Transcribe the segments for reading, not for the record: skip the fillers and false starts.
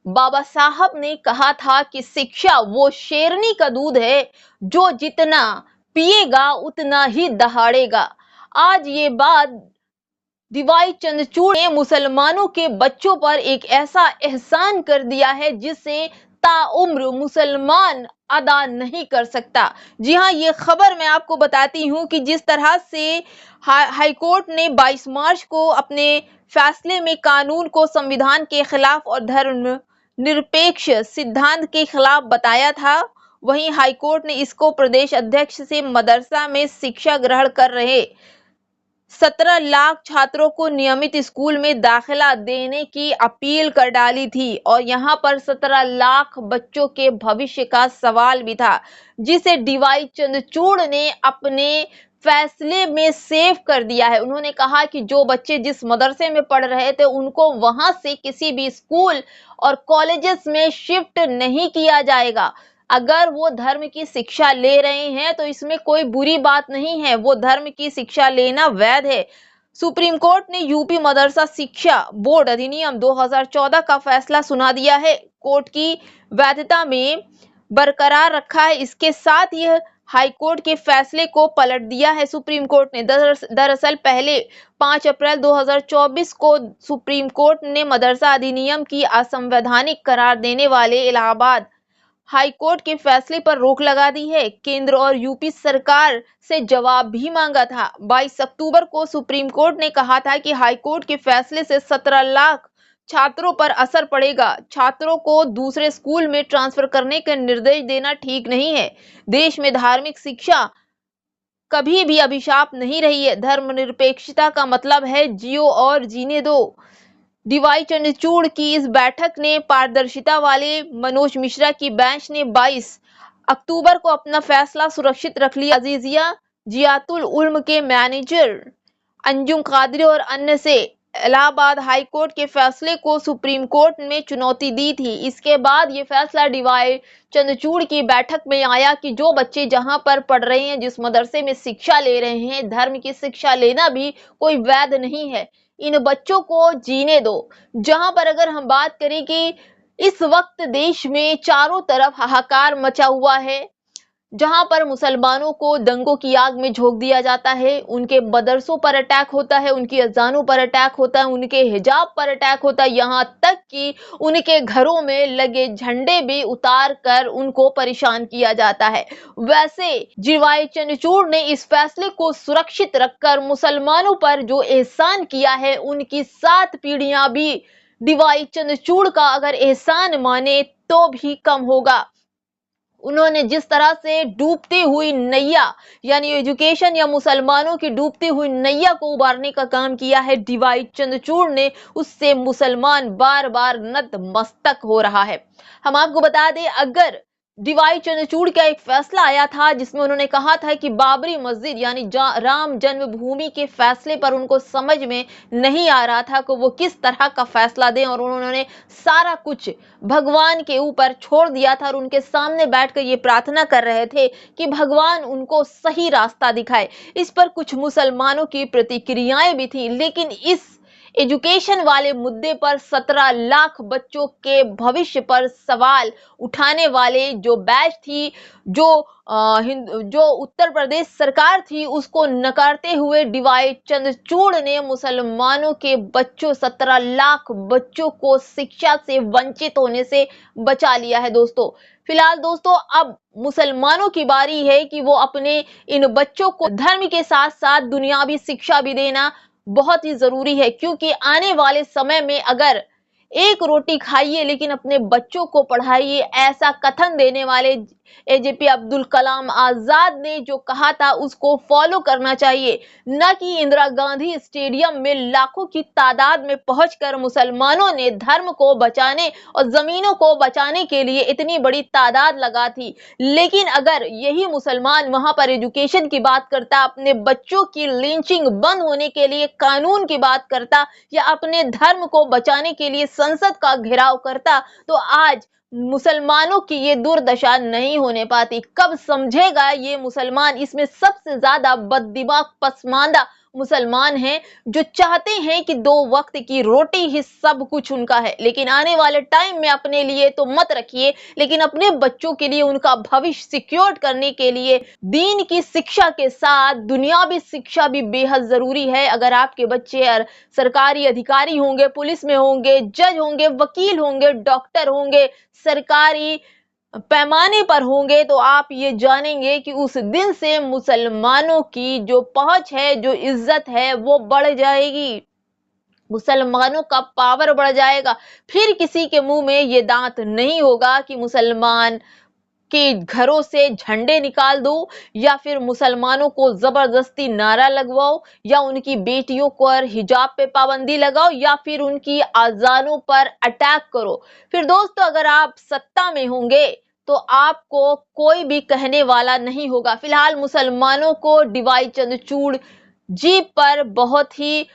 बाबा साहब ने कहा था कि शिक्षा वो शेरनी का दूध है जो जितना पिएगा उतना ही दहाड़ेगा। आज ये बात डीवाई चंद्रचूड़ ने मुसलमानों के बच्चों पर एक ऐसा एहसान कर दिया है जिसे ताउम्र मुसलमान अदा नहीं कर सकता। जी हाँ, ये खबर मैं आपको बताती हूँ कि जिस तरह से हाईकोर्ट ने 22 मार्च को अपने फैसले में कानून को संविधान के खिलाफ और धर्म निरपेक्ष सिद्धांत के खिलाफ बताया था, वहीं हाईकोर्ट ने इसको प्रदेश अध्यक्ष से मदरसा में शिक्षा ग्रहण कर रहे 17 लाख छात्रों को नियमित स्कूल में दाखिला देने की अपील कर डाली थी और यहाँ पर 17 लाख बच्चों के भविष्य का सवाल भी था, जिसे डीवाई चंद्रचूड़ ने अपने फैसले में सेव कर दिया है। उन्होंने कहा कि जो बच्चे जिस मदरसे में पढ़ रहे थे उनको वहां से किसी भी स्कूल और कॉलेजेस में शिफ्ट नहीं किया जाएगा। अगर वो धर्म की शिक्षा ले रहे हैं तो इसमें कोई बुरी बात नहीं है, वो धर्म की शिक्षा लेना वैध है। सुप्रीम कोर्ट ने यूपी मदरसा शिक्षा बोर्ड अधिनियम 2014 का फैसला सुना दिया है, कोर्ट की वैधता में बरकरार रखा है। इसके साथ यह हाईकोर्ट के फैसले को पलट दिया है सुप्रीम कोर्ट ने। दरअसल पहले 5 अप्रैल 2024 को सुप्रीम कोर्ट ने मदरसा अधिनियम की असंवैधानिक करार देने वाले इलाहाबाद हाईकोर्ट के फैसले पर रोक लगा दी है। केंद्र और यूपी सरकार से जवाब भी मांगा था। 22 अक्टूबर को सुप्रीम कोर्ट ने कहा था कि हाईकोर्ट के फैसले से 17 लाख छात्रों पर असर पड़ेगा। छात्रों को दूसरे स्कूल में ट्रांसफर करने के निर्देश देना ठीक नहीं है। देश में धार्मिक शिक्षा कभी भी अभिशाप नहीं रही है। धर्मनिरपेक्षता का मतलब है जियो और जीने दो। डीवाई चंद्रचूड़ की इस बैठक ने पारदर्शिता वाले मनोज मिश्रा की बेंच ने 22 अक्टूबर को अपना फैसला सुरक्षित रख लिया। अजीजिया जियातुल उल्म के मैनेजर अंजुम कादरी और अन्य से इलाहाबाद हाई कोर्ट के फैसले को सुप्रीम कोर्ट में चुनौती दी थी। इसके बाद ये फैसला डीवाई चंद्रचूड़ की बैठक में आया कि जो बच्चे जहां पर पढ़ रहे हैं, जिस मदरसे में शिक्षा ले रहे हैं, धर्म की शिक्षा लेना भी कोई वैध नहीं है। इन बच्चों को जीने दो। जहां पर अगर हम बात करें कि इस वक्त देश में चारों तरफ हाहाकार मचा हुआ है, जहां पर मुसलमानों को दंगों की आग में झोंक दिया जाता है, उनके मदरसों पर अटैक होता है, उनकी अजानों पर अटैक होता है, उनके हिजाब पर अटैक होता है, यहाँ तक कि उनके घरों में लगे झंडे भी उतार कर उनको परेशान किया जाता है। वैसे डीवाई चंद्रचूड़ ने इस फैसले को सुरक्षित रखकर मुसलमानों पर जो एहसान किया है, उनकी 7 पीढ़ियां भी डीवाई चंद्रचूड़ का अगर एहसान माने तो भी कम होगा। उन्होंने जिस तरह से डूबती हुई नैया यानी एजुकेशन या मुसलमानों की डूबती हुई नैया को उबारने का काम किया है डीवाई चंद्रचूड़ ने, उससे मुसलमान बार बार नतमस्तक हो रहा है। हम आपको बता दें, अगर डीवाई चंद्रचूड़ का एक फैसला आया था जिसमें उन्होंने कहा था कि बाबरी मस्जिद यानी राम जन्मभूमि के फैसले पर उनको समझ में नहीं आ रहा था कि वो किस तरह का फैसला दें, और उन्होंने सारा कुछ भगवान के ऊपर छोड़ दिया था और उनके सामने बैठकर ये प्रार्थना कर रहे थे कि भगवान उनको सही रास्ता दिखाए। इस पर कुछ मुसलमानों की प्रतिक्रियाएं भी थी, लेकिन इस एजुकेशन वाले मुद्दे पर 17 लाख बच्चों के भविष्य पर सवाल उठाने वाले जो बैच थी, जो उत्तर प्रदेश सरकार थी, उसको नकारते हुए डीवाई चंद्रचूड़ ने मुसलमानों के बच्चों 17 लाख बच्चों को शिक्षा से वंचित होने से बचा लिया है। दोस्तों, फिलहाल दोस्तों अब मुसलमानों की बारी है कि वो अपने इन बच्चों को धर्म के साथ साथ दुनियावी शिक्षा भी देना बहुत ही जरूरी है, क्योंकि आने वाले समय में अगर एक रोटी खाइए लेकिन अपने बच्चों को पढ़ाइए, ऐसा कथन देने वाले एजेपी अब्दुल कलाम आजाद ने जो कहा था उसको फॉलो करना चाहिए, न कि इंदिरा गांधी स्टेडियम में लाखों की तादाद में पहुंचकर मुसलमानों ने धर्म को बचाने और जमीनों को बचाने के लिए इतनी बड़ी तादाद लगा थी। लेकिन अगर यही मुसलमान वहां पर एजुकेशन की बात करता, अपने बच्चों की लिंचिंग बंद होने के लिए कानून की बात करता, या अपने धर्म को बचाने के लिए संसद का घेराव करता, तो आज मुसलमानों की ये दुर्दशा नहीं होने पाती। कब समझेगा ये मुसलमान? इसमें सबसे ज्यादा बददिमाग पसमानदा मुसलमान हैं जो चाहते हैं कि 2 वक्त की रोटी ही सब कुछ उनका है, लेकिन आने वाले टाइम में अपने लिए तो मत रखिए, लेकिन अपने बच्चों के लिए उनका भविष्य सिक्योर करने के लिए दीन की शिक्षा के साथ दुनियावी शिक्षा भी बेहद जरूरी है। अगर आपके बच्चे सरकारी अधिकारी होंगे, पुलिस में होंगे, जज होंगे, वकील होंगे, डॉक्टर होंगे, सरकारी पैमाने पर होंगे, तो आप ये जानेंगे कि उस दिन से मुसलमानों की जो पहुंच है, जो इज्जत है, वो बढ़ जाएगी, मुसलमानों का पावर बढ़ जाएगा। फिर किसी के मुंह में ये दांत नहीं होगा कि मुसलमान के घरों से झंडे निकाल दो, या फिर मुसलमानों को जबरदस्ती नारा लगवाओ, या उनकी बेटियों पर हिजाब पे पाबंदी लगाओ, या फिर उनकी आजानों पर अटैक करो। फिर दोस्तों, अगर आप सत्ता में होंगे तो आपको कोई भी कहने वाला नहीं होगा। फिलहाल मुसलमानों को डीवाई चंद्रचूड़ जी पर बहुत ही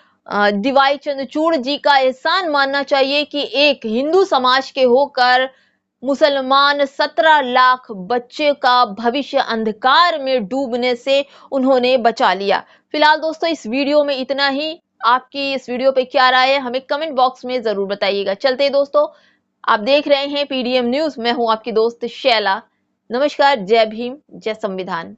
डीवाई चंद्रचूड़ जी का एहसान मानना चाहिए कि एक हिंदू समाज के होकर मुसलमान 17 लाख बच्चे का भविष्य अंधकार में डूबने से उन्होंने बचा लिया। फिलहाल दोस्तों, इस वीडियो में इतना ही। आपकी इस वीडियो पे क्या राय है, हमें कमेंट बॉक्स में जरूर बताइएगा। चलते हैं दोस्तों, आप देख रहे हैं पीडीएम न्यूज, मैं हूं आपकी दोस्त शैला। नमस्कार, जय भीम, जय संविधान।